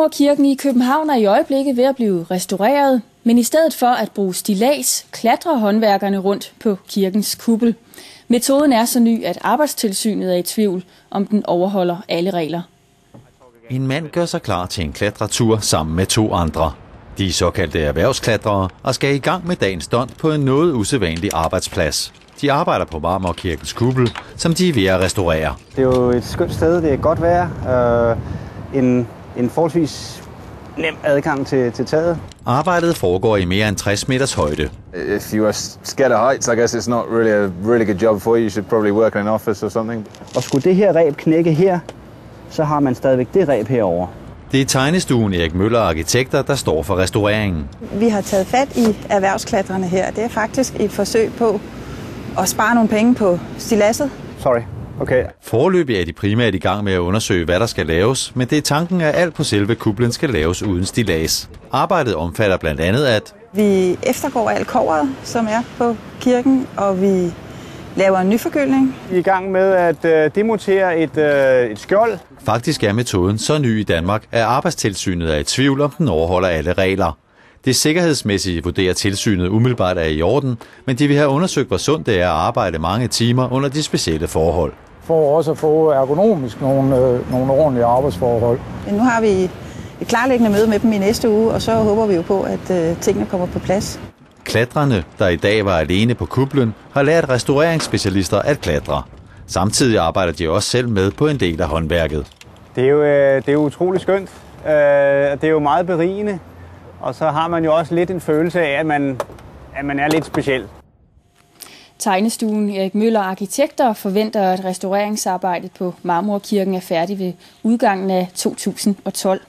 Marmorkirken i København er i øjeblikket ved at blive restaureret, men i stedet for at bruge stillads, klatrer håndværkerne rundt på kirkens kuppel. Metoden er så ny, at Arbejdstilsynet er i tvivl, om den overholder alle regler. En mand gør sig klar til en klatretur sammen med 2 andre. De er såkaldte erhvervsklatrere og skal i gang med dagens stunt på en noget usædvanlig arbejdsplads. De arbejder på Marmorkirkens kuppel, som de er ved at restaurere. Det er jo et skønt sted, det er godt vejr, en forholdsvis nem adgang til taget. Arbejdet foregår i mere end 60 meters højde. If you are scared of heights, I guess it's not really a really good job for you. You should probably work in an office or something. Og skulle det her reb knække her, så har man stadigvæk det reb herover. Det er tegnestuen Erik Møller Arkitekter, der står for restaureringen. Vi har taget fat i erhvervsklatrerne her. Det er faktisk et forsøg på at spare nogle penge på stilladset. Sorry. Okay. Foreløbig er de primært i gang med at undersøge, hvad der skal laves, men det er tanken, at alt på selve kuplen skal laves uden stillads. Arbejdet omfatter blandt andet, at vi eftergår alt kobberet, som er på kirken, og vi laver en nyforgyldning. Vi er i gang med at demontere et skjold. Faktisk er metoden så ny i Danmark, at Arbejdstilsynet er i tvivl, om den overholder alle regler. Det sikkerhedsmæssige vurderer tilsynet umiddelbart er i orden, men de vil have undersøgt, hvor sundt det er at arbejde mange timer under de specielle forhold. For også at få ergonomisk nogle ordentlige arbejdsforhold. Men nu har vi et klarlæggende møde med dem i næste uge, og så håber vi jo på, at tingene kommer på plads. Klatrerne, der i dag var alene på kuplen, har lært restaureringsspecialister at klatre. Samtidig arbejder de også selv med på en del af håndværket. Det er jo utroligt skønt. Det er jo meget berigende. Og så har man jo også lidt en følelse af, at man er lidt speciel. Tegnestuen Erik Møller Arkitekter forventer, at restaureringsarbejdet på Marmorkirken er færdig ved udgangen af 2012.